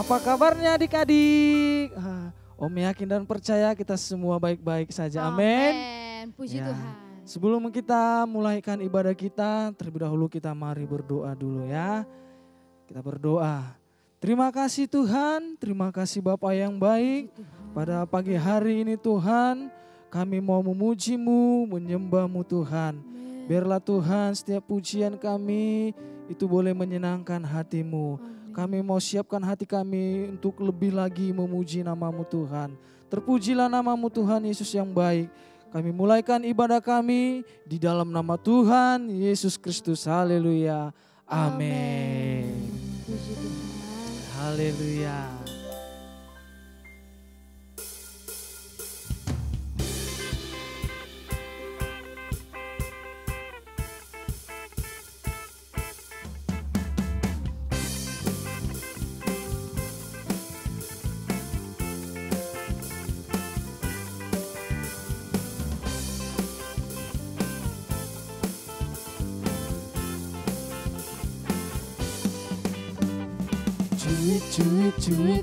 Apa kabarnya adik-adik? Om yakin dan percaya kita semua baik-baik saja. Amin. Puji Tuhan. Sebelum kita mulaikan ibadah kita, terlebih dahulu kita mari berdoa dulu ya. Kita berdoa. Terima kasih Tuhan, terima kasih Bapa yang baik. Pada pagi hari ini Tuhan, kami mau memuji-Mu, menyembah-Mu Tuhan. Biarlah Tuhan setiap pujian kami itu boleh menyenangkan hati-Mu. Kami mau siapkan hati kami untuk lebih lagi memuji nama-Mu Tuhan. Terpujilah nama-Mu Tuhan Yesus yang baik. Kami mulaikan ibadah kami di dalam nama Tuhan Yesus Kristus. Haleluya. Amin. Puji Tuhan. Haleluya.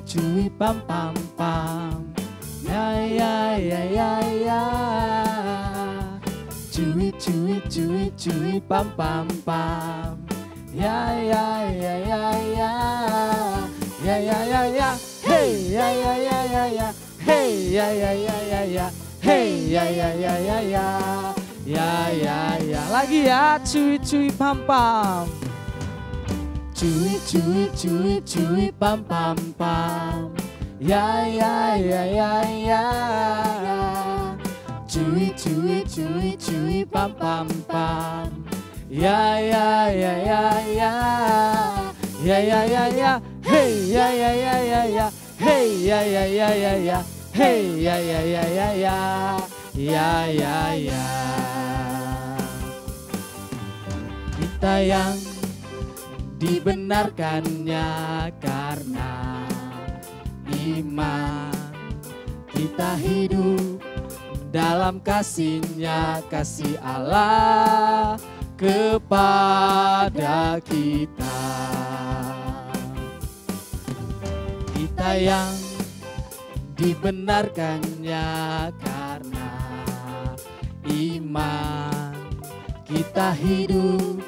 Cuy pam pam pam, ya ya ya ya ya. Cuy pam pam pam, ya ya ya ya ya. Ya ya ya ya, hey ya ya ya ya ya, hey ya ya ya ya ya, hey ya ya ya ya ya. Ya ya ya, lagi ya, cuy pam pam. Cuy pam pam pam, ya ya ya ya ya. Cuy pam pam pam, ya ya ya ya ya. Ya ya ya ya, hey ya ya ya ya ya, hey ya ya ya ya ya, hey ya ya ya ya ya. Ya ya ya. Kita yang dibenarkannya karena iman, kita hidup dalam kasih-Nya, kasih Allah kepada kita. Kita yang dibenarkannya karena iman, kita hidup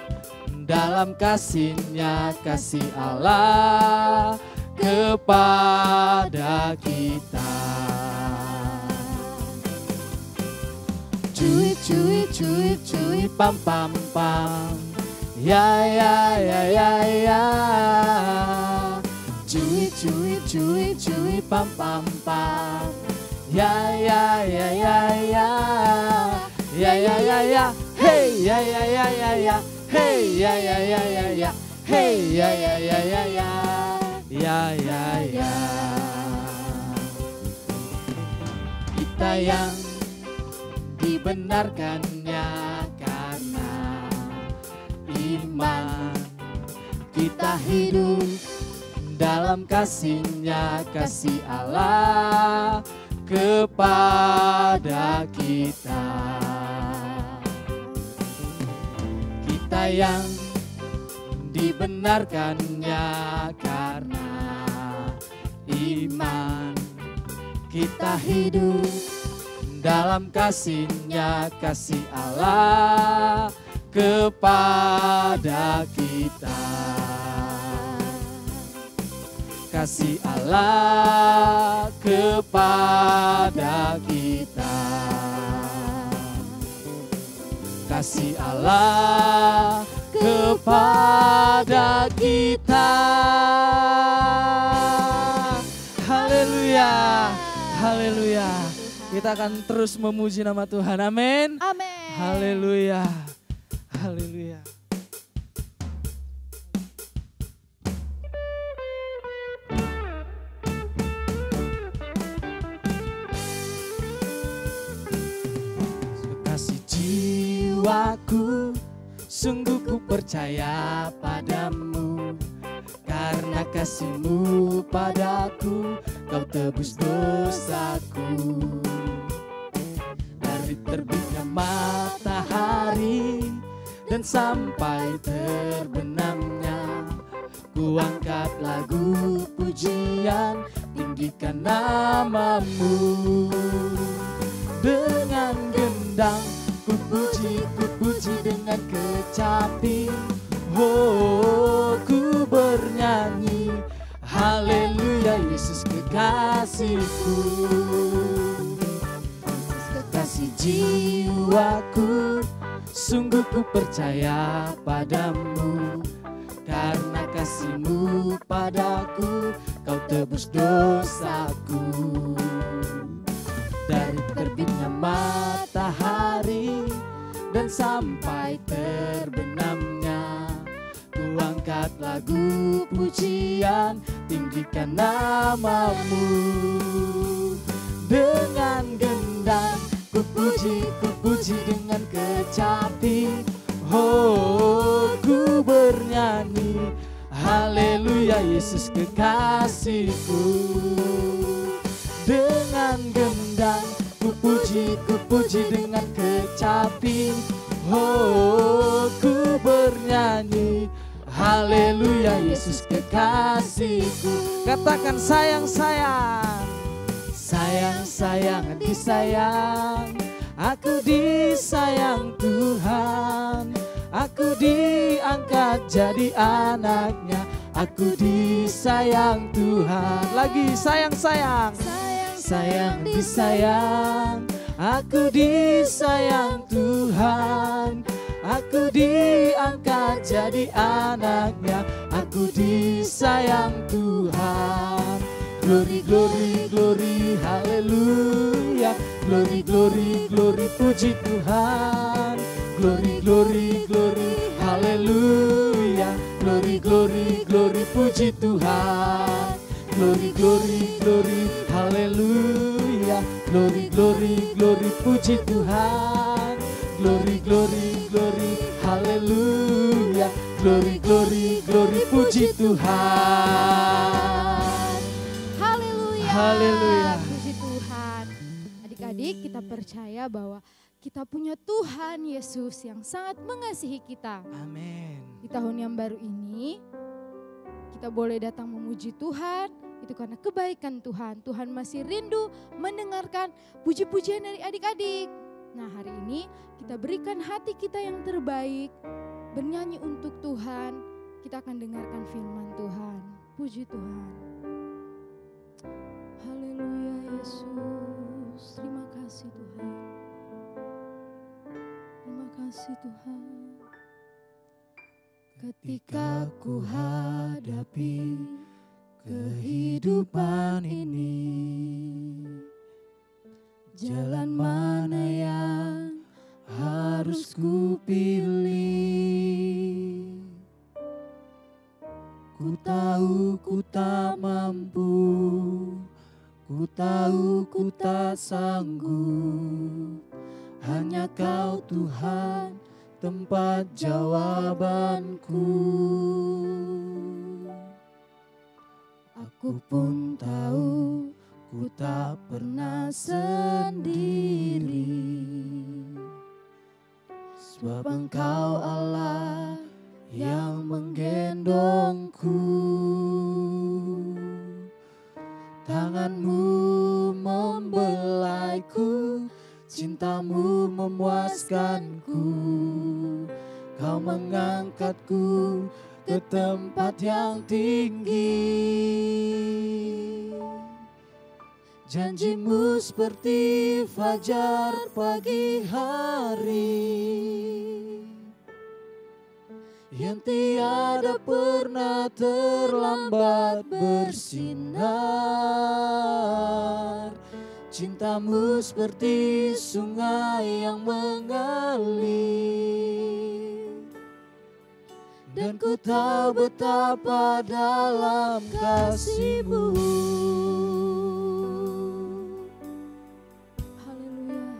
dalam kasih-Nya, kasih Allah kepada kita. Cuy pam pam pam, ya ya ya ya ya. Cuy pam pam pam, ya ya ya ya ya. Ya ya ya ya, hey ya ya ya ya ya. Hey ya ya ya ya ya, hey ya ya ya ya ya, ya ya ya. Kita yang dibenarkannya karena iman, kita hidup dalam kasih-Nya, kasih Allah kepada kita. Kita yang dibenarkannya karena iman, kita hidup dalam kasih-Nya, kasih Allah kepada kita. Kasih Allah kepada kita. Kasih Allah kepada kita. Haleluya, haleluya. Kita akan terus memuji nama Tuhan, amin. Amin. Haleluya, haleluya. Jiwaku, sungguh ku percaya padamu, karena kasih-Mu padaku, Kau tebus dosaku. Dari terbitnya matahari dan sampai terbenamnya, ku Ku angkat lagu pujian, tinggikan namamu. Dengan gendang ku puji dengan kecapi. Oh, ku bernyanyi, haleluya Yesus kekasihku. Yesus kekasih jiwaku, sungguh ku percaya padamu. Karena kasih-Mu padaku, Kau tebus dosaku. Dari terbitnya matahari dan sampai terbenamnya, ku angkat lagu pujian, tinggikan namamu. Dengan gendang ku puji dengan kecapi. Oh, ku bernyanyi, haleluya Yesus kekasihku. Dengan gendang ku puji dengan kecapi. Oh, ku bernyanyi, haleluya Yesus kekasihku. Katakan sayang, sayang, sayang, sayang, disayang. Aku disayang Tuhan, aku diangkat jadi anaknya. Aku disayang Tuhan. Lagi sayang, sayang, sayang, disayang. Aku disayang Tuhan, aku diangkat jadi anaknya. Aku disayang Tuhan. Glory, glory, glory, haleluya. Glory, glory, glory, puji Tuhan. Glory, glory, glory, haleluya. Glory, glory, glory, puji Tuhan. Glory, glory, glory, haleluya. Glory, glory, glory, puji Tuhan. Glory, glory, glory, haleluya. Glory, glory, glory, puji Tuhan. Haleluya. Puji Tuhan. Adik-adik, kita percaya bahwa kita punya Tuhan Yesus yang sangat mengasihi kita. Amin. Di tahun yang baru ini, kita boleh datang memuji Tuhan. Itu karena kebaikan Tuhan. Tuhan masih rindu mendengarkan puji-pujian dari adik-adik. Nah, hari ini kita berikan hati kita yang terbaik, bernyanyi untuk Tuhan. Kita akan dengarkan firman Tuhan. Puji Tuhan. Haleluya Yesus, terima kasih Tuhan. Terima kasih Tuhan. Ketika ku hadapi kehidupan ini, jalan mana yang harus ku pilih? Ku tahu ku tak mampu, ku tahu ku tak sanggup. Hanya Kau Tuhan tempat jawabanku. Aku pun tahu ku tak pernah sendiri, sebab Engkau Allah yang menggendongku. Tangan-Mu membelaiku, cinta-Mu memuaskanku. Kau mengangkatku ke tempat yang tinggi. Janji-Mu seperti fajar pagi hari, yang tiada pernah terlambat bersinar. Cinta-Mu seperti sungai yang mengalir, dan ku tahu betapa dalam kasih-Mu. Haleluya.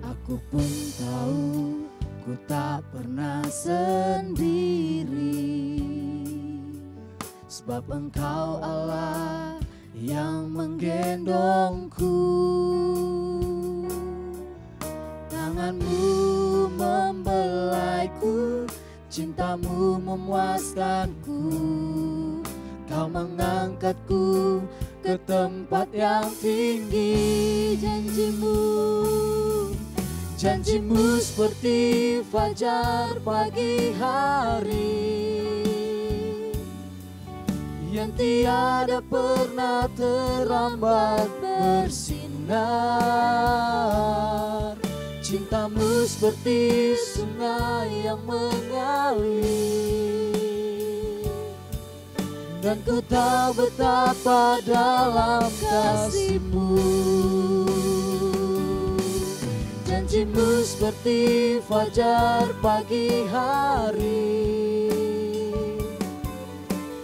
Aku pun tahu ku tak pernah sendiri, sebab Engkau Allah yang menggendongku. Tangan-Mu membelaiku, cintamu memuaskanku. Kau mengangkatku ke tempat yang tinggi. Janjimu seperti fajar pagi hari, yang tiada pernah terlambat bersinar. Cintamu seperti sungai yang mengalir, dan ku tahu betapa dalam kasih-Mu. Janjimu seperti fajar pagi hari,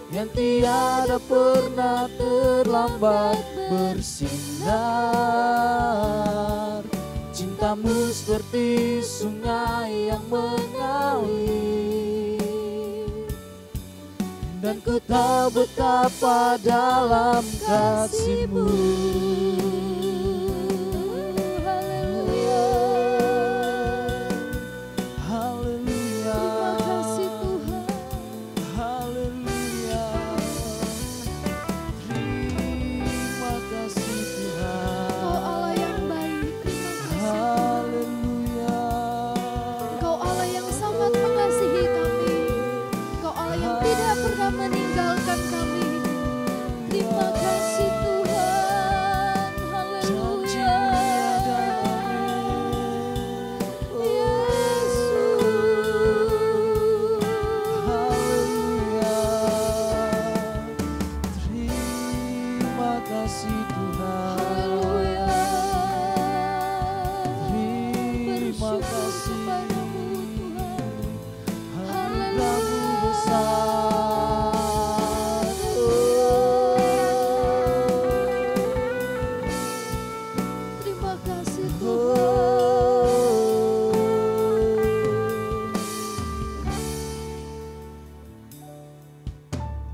yang tiada pernah terlambat bersinar. Cintamu seperti sungai yang mengalir, dan ku tahu betapa dalam kasih-Mu.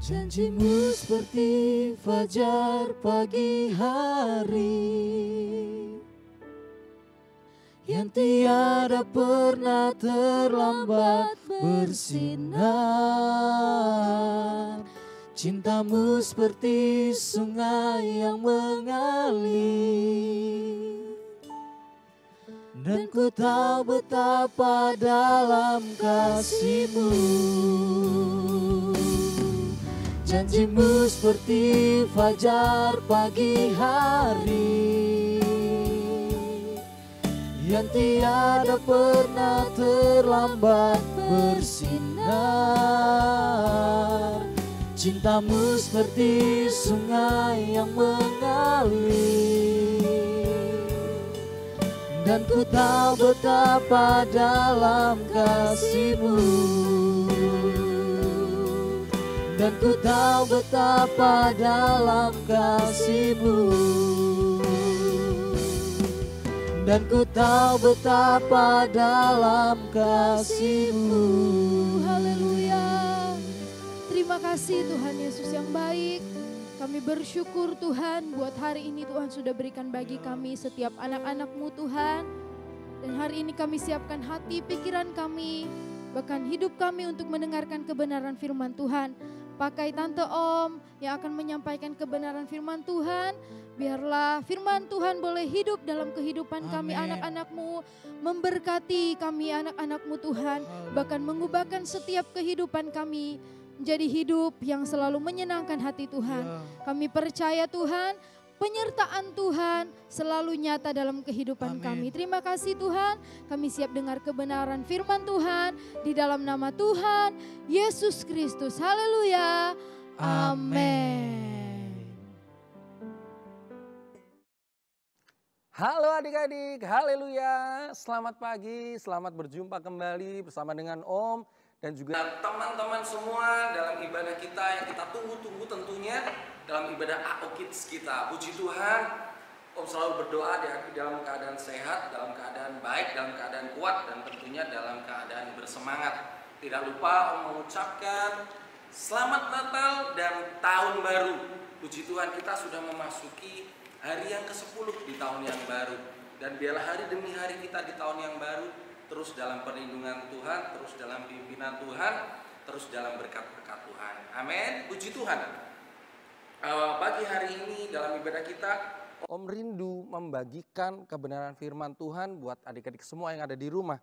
Janjimu seperti fajar pagi hari, yang tiada pernah terlambat bersinar. Cintamu seperti sungai yang mengalir, dan ku tahu betapa dalam kasih-Mu. Janjimu seperti fajar pagi hari, yang tiada pernah terlambat bersinar. Cintamu seperti sungai yang mengalir, dan ku tahu betapa dalam kasih-Mu. Dan ku tahu betapa dalam kasih-Mu. Dan ku tahu betapa dalam kasih-Mu. Haleluya. Terima kasih Tuhan Yesus yang baik. Kami bersyukur Tuhan buat hari ini Tuhan sudah berikan bagi kami setiap anak-anak-Mu Tuhan. Dan hari ini kami siapkan hati, pikiran kami, bahkan hidup kami untuk mendengarkan kebenaran firman Tuhan. Pakai Tante Om yang akan menyampaikan kebenaran firman Tuhan. Biarlah firman Tuhan boleh hidup dalam kehidupan kami anak-anak-Mu. Memberkati kami anak-anak-Mu Tuhan. Bahkan mengubahkan setiap kehidupan kami menjadi hidup yang selalu menyenangkan hati Tuhan. Kami percaya Tuhan, penyertaan Tuhan selalu nyata dalam kehidupan kami. Terima kasih Tuhan, kami siap dengar kebenaran firman Tuhan di dalam nama Tuhan Yesus Kristus. Haleluya. Amin. Halo adik-adik, haleluya. Selamat pagi, selamat berjumpa kembali bersama dengan Om dan juga teman-teman semua dalam ibadah kita yang kita tunggu-tunggu tentunya dalam ibadah AO Kids kita. Puji Tuhan, Om selalu berdoa dalam keadaan sehat, dalam keadaan baik, dalam keadaan kuat, dan tentunya dalam keadaan bersemangat. Tidak lupa Om mengucapkan Selamat Natal dan Tahun Baru. Puji Tuhan, kita sudah memasuki hari yang ke-10 di tahun yang baru. Dan biarlah hari demi hari kita di tahun yang baru terus dalam perlindungan Tuhan, terus dalam pimpinan Tuhan, terus dalam berkat-berkat Tuhan. Amin. Puji Tuhan. Pagi hari ini dalam ibadah kita, Om rindu membagikan kebenaran firman Tuhan buat adik-adik semua yang ada di rumah.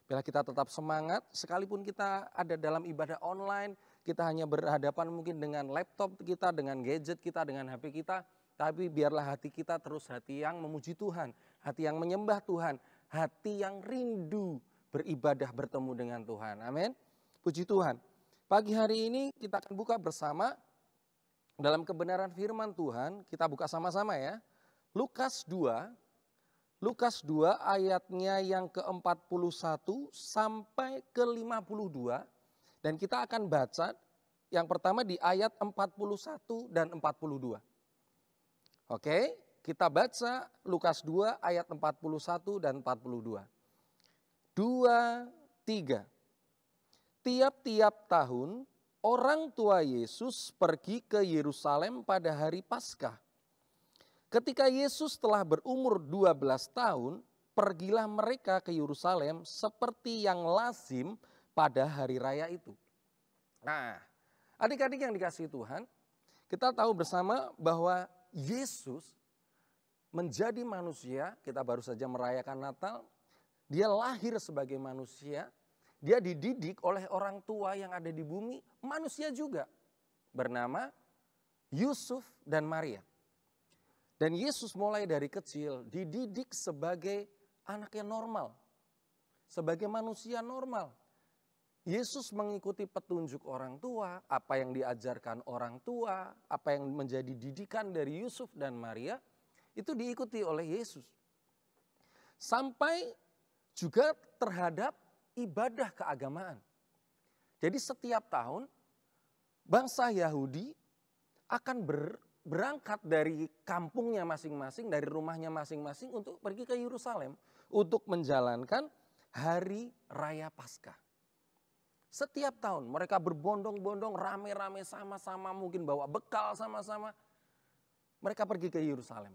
Bila kita tetap semangat, sekalipun kita ada dalam ibadah online, kita hanya berhadapan mungkin dengan laptop kita, dengan gadget kita, dengan HP kita, tapi biarlah hati kita terus hati yang memuji Tuhan, hati yang menyembah Tuhan, hati yang rindu beribadah bertemu dengan Tuhan. Amin. Puji Tuhan. Pagi hari ini kita akan buka bersama dalam kebenaran firman Tuhan. Kita buka sama-sama ya. Lukas 2 ayatnya yang ke-41 sampai ke-52. Dan kita akan baca yang pertama di ayat 41 dan 42. Oke, kita baca Lukas 2 ayat 41 dan 42. 2, 3. Tiap-tiap tahun orang tua Yesus pergi ke Yerusalem pada hari Paskah. Ketika Yesus telah berumur 12 tahun, pergilah mereka ke Yerusalem seperti yang lazim pada hari raya itu. Nah, adik-adik yang dikasihi Tuhan, kita tahu bersama bahwa Yesus menjadi manusia, kita baru saja merayakan Natal, dia lahir sebagai manusia, dia dididik oleh orang tua yang ada di bumi, manusia juga, bernama Yusuf dan Maria. Dan Yesus mulai dari kecil dididik sebagai anak yang normal, sebagai manusia normal. Yesus mengikuti petunjuk orang tua, apa yang diajarkan orang tua, apa yang menjadi didikan dari Yusuf dan Maria, itu diikuti oleh Yesus. Sampai juga terhadap ibadah keagamaan. Jadi setiap tahun bangsa Yahudi akan berangkat dari kampungnya masing-masing, dari rumahnya masing-masing untuk pergi ke Yerusalem untuk menjalankan hari raya Paskah. Setiap tahun mereka berbondong-bondong, rame-rame sama-sama, mungkin bawa bekal sama-sama. Mereka pergi ke Yerusalem.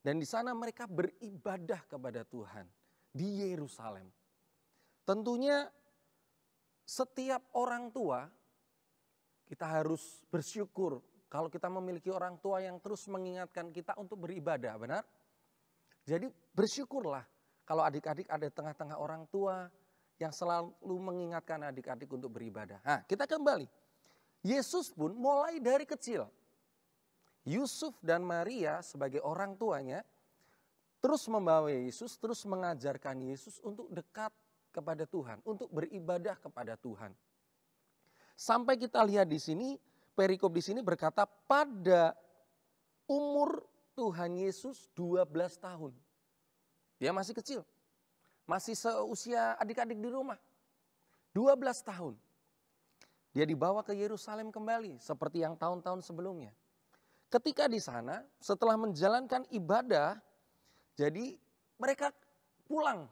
Dan di sana mereka beribadah kepada Tuhan di Yerusalem. Tentunya setiap orang tua kita harus bersyukur kalau kita memiliki orang tua yang terus mengingatkan kita untuk beribadah, benar? Jadi bersyukurlah kalau adik-adik ada di tengah-tengah orang tua yang selalu mengingatkan adik-adik untuk beribadah. Nah, kita kembali. Yesus pun mulai dari kecil. Yusuf dan Maria sebagai orang tuanya terus membawa Yesus, terus mengajarkan Yesus untuk dekat kepada Tuhan, untuk beribadah kepada Tuhan. Sampai kita lihat di sini, perikop di sini berkata pada umur Tuhan Yesus 12 tahun. Dia masih kecil. Masih seusia adik-adik di rumah. 12 tahun. Dia dibawa ke Yerusalem kembali seperti yang tahun-tahun sebelumnya. Ketika di sana setelah menjalankan ibadah, jadi mereka pulang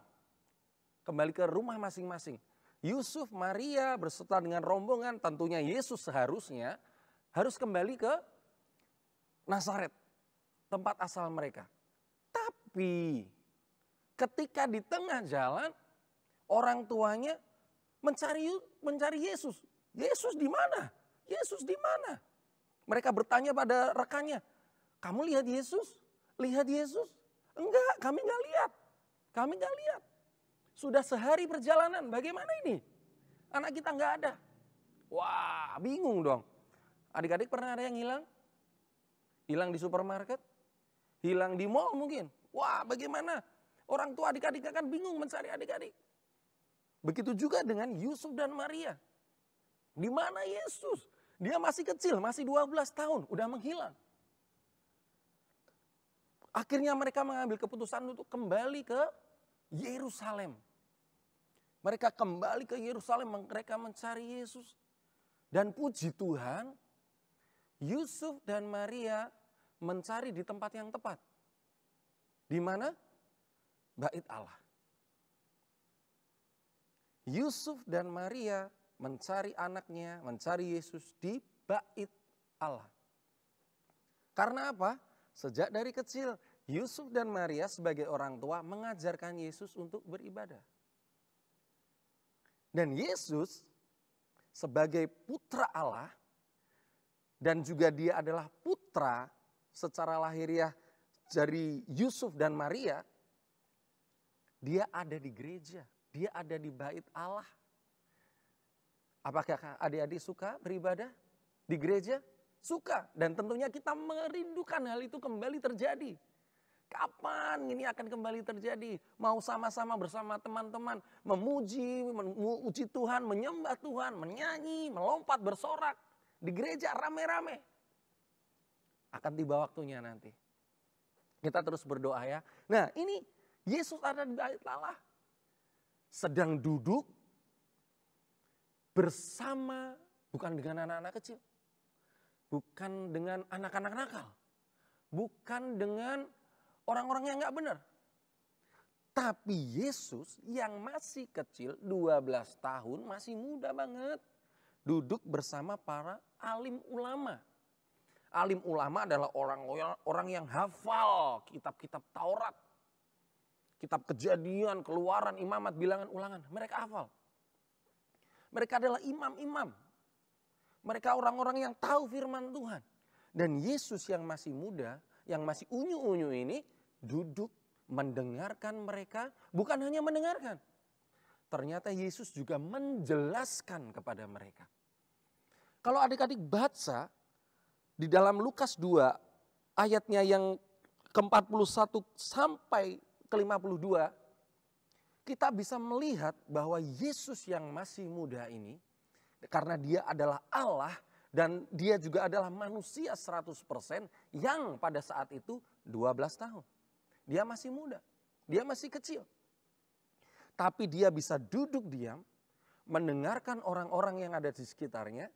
kembali ke rumah masing-masing. Yusuf, Maria berserta dengan rombongan, tentunya Yesus seharusnya harus kembali ke Nazaret, tempat asal mereka. Tapi ketika di tengah jalan, orang tuanya mencari Yesus. Yesus di mana? Yesus di mana? Mereka bertanya pada rekannya, kamu lihat Yesus? Lihat Yesus? Enggak, kami enggak lihat. Kami enggak lihat. Sudah sehari perjalanan, bagaimana ini? Anak kita enggak ada. Wah, bingung dong. Adik-adik pernah ada yang hilang? Hilang di supermarket? Hilang di mall mungkin? Wah, bagaimana? Orang tua adik-adik akan bingung mencari adik-adik. Begitu juga dengan Yusuf dan Maria. Di mana Yesus? Dia masih kecil, masih 12 tahun, udah menghilang. Akhirnya mereka mengambil keputusan untuk kembali ke Yerusalem. Mereka kembali ke Yerusalem, mereka mencari Yesus. Dan puji Tuhan, Yusuf dan Maria mencari di tempat yang tepat. Di mana? Bait Allah. Yusuf dan Maria mencari anaknya, mencari Yesus di Bait Allah. Karena apa? Sejak dari kecil, Yusuf dan Maria sebagai orang tua mengajarkan Yesus untuk beribadah. Dan Yesus sebagai putra Allah dan juga dia adalah putra secara lahiriah dari Yusuf dan Maria, dia ada di gereja, dia ada di bait Allah. Apakah adik-adik suka beribadah di gereja? Suka, dan tentunya kita merindukan hal itu kembali terjadi. Kapan ini akan kembali terjadi? Mau sama-sama bersama teman-teman memuji Tuhan, menyembah Tuhan, menyanyi, melompat, bersorak di gereja rame-rame. Akan tiba waktunya nanti. Kita terus berdoa ya. Nah, ini Yesus ada di bait Allah. Sedang duduk bersama, bukan dengan anak-anak kecil. Bukan dengan anak-anak nakal. Bukan dengan orang-orang yang gak benar. Tapi Yesus yang masih kecil, 12 tahun, masih muda banget. Duduk bersama para alim ulama. Alim ulama adalah orang yang hafal kitab-kitab Taurat. Kitab Kejadian, Keluaran, Imamat, Bilangan, Ulangan. Mereka hafal. Mereka adalah imam-imam. Mereka orang-orang yang tahu firman Tuhan. Dan Yesus yang masih muda, yang masih unyu-unyu ini duduk mendengarkan mereka, bukan hanya mendengarkan. Ternyata Yesus juga menjelaskan kepada mereka. Kalau adik-adik baca di dalam Lukas 2 ayatnya yang ke-41 sampai ke-52, kita bisa melihat bahwa Yesus yang masih muda ini, karena dia adalah Allah dan dia juga adalah manusia 100% yang pada saat itu 12 tahun. Dia masih muda, dia masih kecil. Tapi dia bisa duduk diam, mendengarkan orang-orang yang ada di sekitarnya,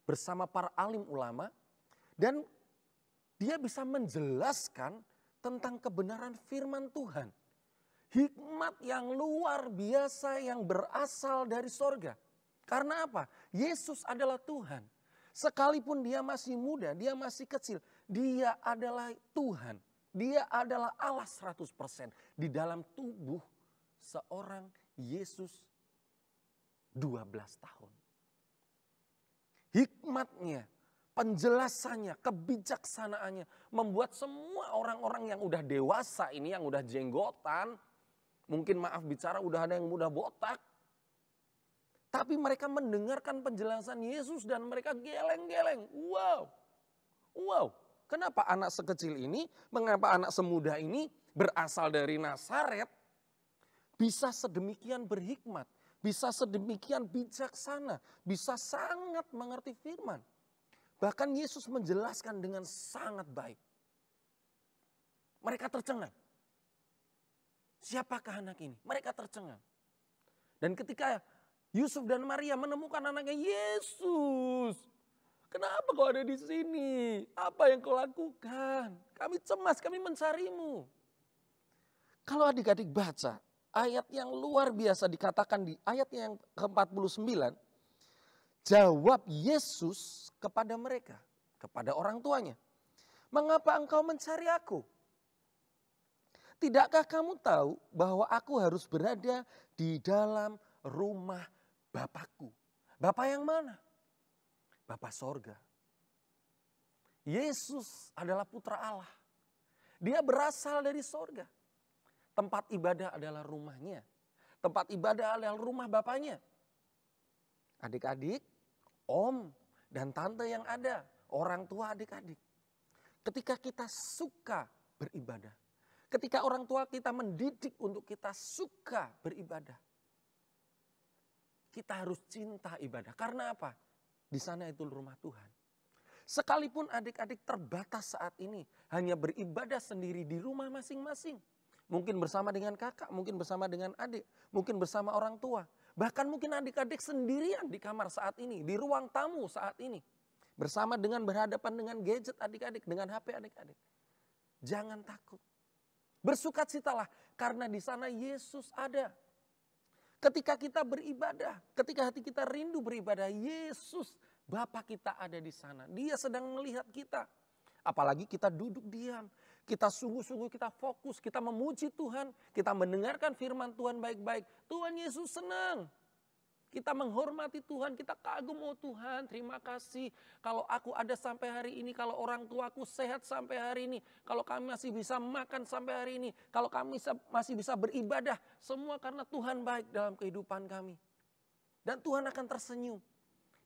bersama para alim ulama, dan dia bisa menjelaskan tentang kebenaran firman Tuhan. Hikmat yang luar biasa yang berasal dari sorga. Karena apa? Yesus adalah Tuhan. Sekalipun dia masih muda, dia masih kecil, dia adalah Tuhan. Dia adalah Allah 100% di dalam tubuh seorang Yesus 12 tahun. Hikmatnya, penjelasannya, kebijaksanaannya membuat semua orang-orang yang udah dewasa ini, yang udah jenggotan, mungkin maaf bicara udah ada yang udah botak, tapi mereka mendengarkan penjelasan Yesus dan mereka geleng-geleng. Wow. Kenapa anak sekecil ini, mengapa anak semuda ini berasal dari Nazaret bisa sedemikian berhikmat, bisa sedemikian bijaksana, bisa sangat mengerti firman. Bahkan Yesus menjelaskan dengan sangat baik. Mereka tercengang. Siapakah anak ini? Mereka tercengang. Dan ketika Yusuf dan Maria menemukan anaknya, Yesus, kenapa kau ada di sini? Apa yang kau lakukan? Kami cemas, kami mencarimu. Kalau adik-adik baca ayat yang luar biasa dikatakan di ayat yang ke-49, jawab Yesus kepada mereka, kepada orang tuanya. Mengapa engkau mencari aku? Tidakkah kamu tahu bahwa aku harus berada di dalam rumah Bapakku? Bapak yang mana? Bapa sorga. Yesus adalah putra Allah. Dia berasal dari sorga. Tempat ibadah adalah rumahnya. Tempat ibadah adalah rumah Bapaknya. Adik-adik, om dan tante yang ada, orang tua adik-adik. Ketika kita suka beribadah, ketika orang tua kita mendidik untuk kita suka beribadah, kita harus cinta ibadah. Karena apa? Di sana itu rumah Tuhan. Sekalipun adik-adik terbatas saat ini, hanya beribadah sendiri di rumah masing-masing. Mungkin bersama dengan kakak, mungkin bersama dengan adik, mungkin bersama orang tua. Bahkan mungkin adik-adik sendirian di kamar saat ini, di ruang tamu saat ini. Bersama dengan berhadapan dengan gadget adik-adik, dengan HP adik-adik. Jangan takut. Bersukacitalah karena di sana Yesus ada. Ketika kita beribadah, ketika hati kita rindu beribadah, Yesus Bapa kita ada di sana. Dia sedang melihat kita. Apalagi kita duduk diam. Kita sungguh-sungguh kita fokus, kita memuji Tuhan. Kita mendengarkan firman Tuhan baik-baik. Tuhan Yesus senang. Kita menghormati Tuhan, kita kagum, oh Tuhan terima kasih. Kalau aku ada sampai hari ini, kalau orang tuaku sehat sampai hari ini, kalau kami masih bisa makan sampai hari ini, kalau kami masih bisa beribadah, semua karena Tuhan baik dalam kehidupan kami. Dan Tuhan akan tersenyum.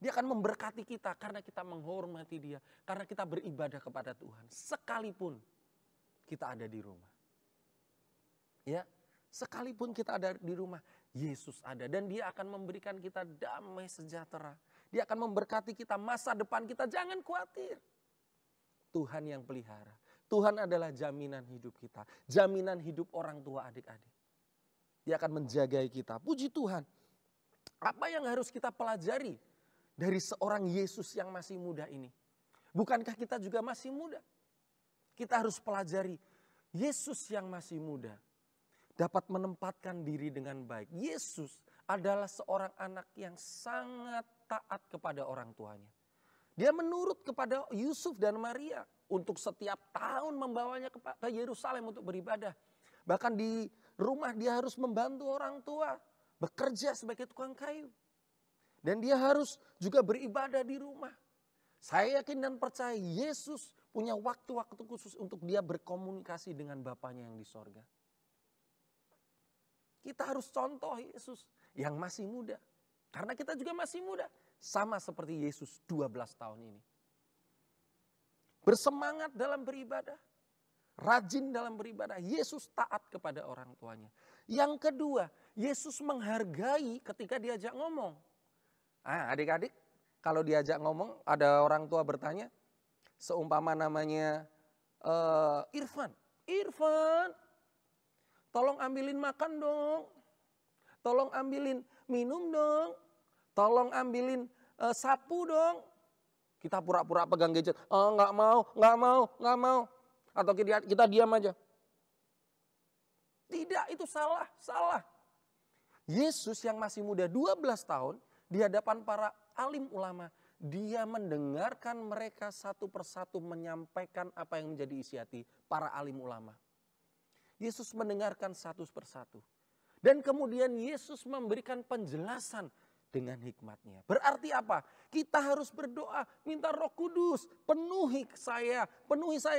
Dia akan memberkati kita karena kita menghormati Dia, karena kita beribadah kepada Tuhan. Sekalipun kita ada di rumah. Ya, sekalipun kita ada di rumah, Yesus ada dan Dia akan memberikan kita damai sejahtera. Dia akan memberkati kita, masa depan kita, jangan khawatir. Tuhan yang pelihara. Tuhan adalah jaminan hidup kita, jaminan hidup orang tua adik-adik. Dia akan menjagai kita. Puji Tuhan. Apa yang harus kita pelajari dari seorang Yesus yang masih muda ini? Bukankah kita juga masih muda? Kita harus pelajari Yesus yang masih muda dapat menempatkan diri dengan baik. Yesus adalah seorang anak yang sangat taat kepada orang tuanya. Dia menurut kepada Yusuf dan Maria untuk setiap tahun membawanya ke Yerusalem untuk beribadah. Bahkan di rumah dia harus membantu orang tua, bekerja sebagai tukang kayu. Dan dia harus juga beribadah di rumah. Saya yakin dan percaya Yesus punya waktu-waktu khusus untuk dia berkomunikasi dengan Bapaknya yang di sorga. Kita harus contoh Yesus yang masih muda. Karena kita juga masih muda. Sama seperti Yesus 12 tahun ini. Bersemangat dalam beribadah. Rajin dalam beribadah. Yesus taat kepada orang tuanya. Yang kedua, Yesus menghargai ketika diajak ngomong. Adik-adik, kalau diajak ngomong ada orang tua bertanya. Seumpama namanya Irfan. Irfan. Tolong ambilin makan dong. Tolong ambilin minum dong. Tolong ambilin sapu dong. Kita pura-pura pegang gadget. Oh nggak mau. Atau kita diam aja. Tidak, itu salah. Yesus yang masih muda 12 tahun di hadapan para alim ulama. Dia mendengarkan mereka satu persatu menyampaikan apa yang menjadi isi hati para alim ulama. Yesus mendengarkan satu persatu. Dan kemudian Yesus memberikan penjelasan dengan hikmatnya. Berarti apa? Kita harus berdoa, minta Roh Kudus, penuhi saya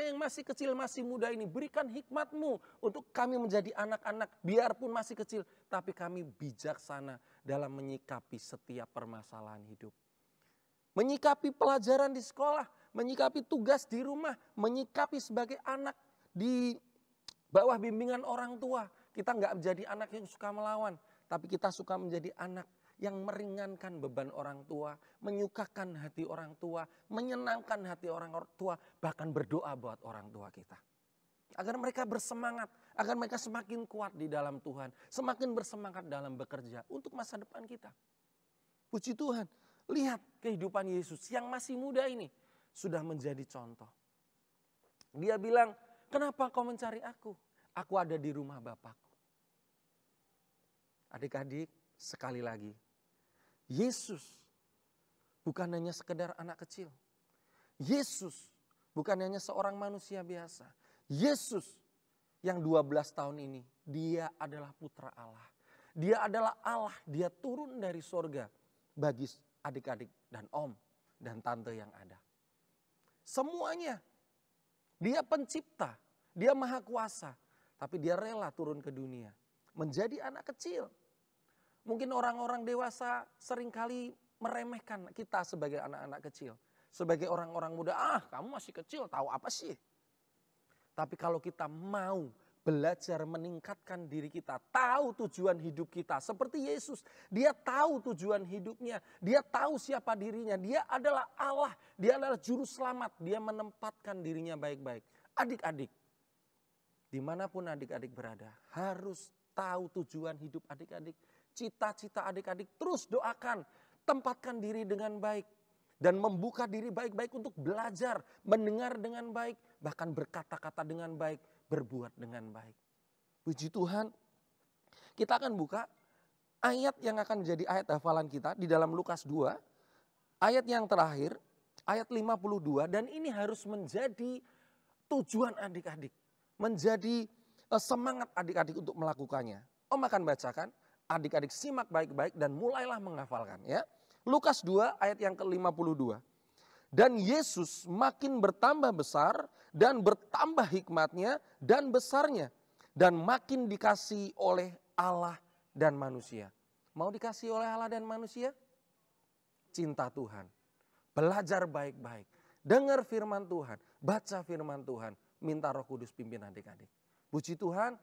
yang masih kecil, masih muda ini. Berikan hikmat-Mu untuk kami menjadi anak-anak, biarpun masih kecil. Tapi kami bijaksana dalam menyikapi setiap permasalahan hidup. Menyikapi pelajaran di sekolah, menyikapi tugas di rumah, menyikapi sebagai anak di bawah bimbingan orang tua. Kita nggak menjadi anak yang suka melawan. Tapi kita suka menjadi anak yang meringankan beban orang tua. Menyukakan hati orang tua. Menyenangkan hati orang tua. Bahkan berdoa buat orang tua kita. Agar mereka bersemangat. Agar mereka semakin kuat di dalam Tuhan. Semakin bersemangat dalam bekerja. Untuk masa depan kita. Puji Tuhan. Lihat kehidupan Yesus yang masih muda ini. Sudah menjadi contoh. Dia bilang, kenapa kau mencari aku? Aku ada di rumah Bapakku. Adik-adik, sekali lagi. Yesus bukan hanya sekedar anak kecil. Yesus bukan hanya seorang manusia biasa. Yesus yang 12 tahun ini, dia adalah putra Allah. Dia adalah Allah, dia turun dari sorga bagi adik-adik dan om dan tante yang ada. Semuanya, dia pencipta, dia maha kuasa. Tapi dia rela turun ke dunia. Menjadi anak kecil. Mungkin orang-orang dewasa seringkali meremehkan kita sebagai anak-anak kecil. Sebagai orang-orang muda, kamu masih kecil, tahu apa sih? Tapi kalau kita mau belajar meningkatkan diri kita. Tahu tujuan hidup kita. Seperti Yesus, dia tahu tujuan hidupnya. Dia tahu siapa dirinya. Dia adalah Allah. Dia adalah juru selamat. Dia menempatkan dirinya baik-baik. Adik-adik. Dimanapun adik-adik berada, harus tahu tujuan hidup adik-adik. Cita-cita adik-adik terus doakan. Tempatkan diri dengan baik. Dan membuka diri baik-baik untuk belajar. Mendengar dengan baik. Bahkan berkata-kata dengan baik. Berbuat dengan baik. Puji Tuhan. Kita akan buka ayat yang akan menjadi ayat hafalan kita di dalam Lukas 2. Ayat yang terakhir. Ayat 52. Dan ini harus menjadi tujuan adik-adik. Menjadi semangat adik-adik untuk melakukannya. Om akan bacakan Adik-adik simak baik-baik dan mulailah menghafalkan ya. Lukas 2 ayat yang ke-52. Dan Yesus makin bertambah besar dan bertambah hikmatnya dan besarnya. Dan makin dikasihi oleh Allah dan manusia. Mau dikasihi oleh Allah dan manusia? Cinta Tuhan. Belajar baik-baik. Dengar firman Tuhan. Baca firman Tuhan. Minta Roh Kudus pimpin adik-adik. Puji Tuhan.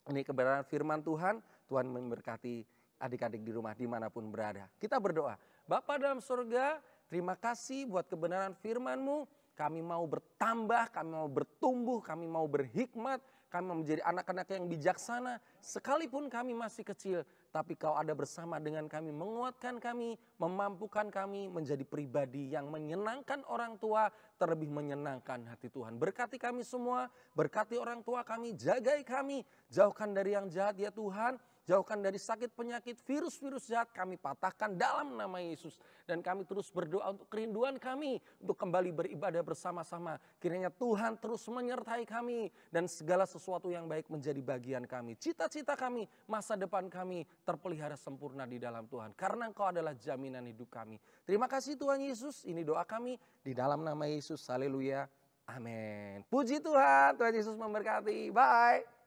Ini kebenaran firman Tuhan. Tuhan memberkati adik-adik di rumah dimanapun berada. Kita berdoa. Bapa dalam surga, terima kasih buat kebenaran firman-Mu. Kami mau bertambah, kami mau bertumbuh, kami mau berhikmat. Kami mau menjadi anak-anak yang bijaksana. Sekalipun kami masih kecil, tapi Kau ada bersama dengan kami, menguatkan kami, memampukan kami menjadi pribadi yang menyenangkan orang tua, terlebih menyenangkan hati Tuhan. Berkati kami semua, berkati orang tua kami, jagai kami, jauhkan dari yang jahat ya Tuhan. Jauhkan dari sakit penyakit, virus-virus jahat kami patahkan dalam nama Yesus. Dan kami terus berdoa untuk kerinduan kami untuk kembali beribadah bersama-sama. Kiranya Tuhan terus menyertai kami dan segala sesuatu yang baik menjadi bagian kami. Cita-cita kami, masa depan kami terpelihara sempurna di dalam Tuhan. Karena Engkau adalah jaminan hidup kami. Terima kasih Tuhan Yesus, ini doa kami di dalam nama Yesus. Haleluya. Amin. Puji Tuhan, Tuhan Yesus memberkati. Bye.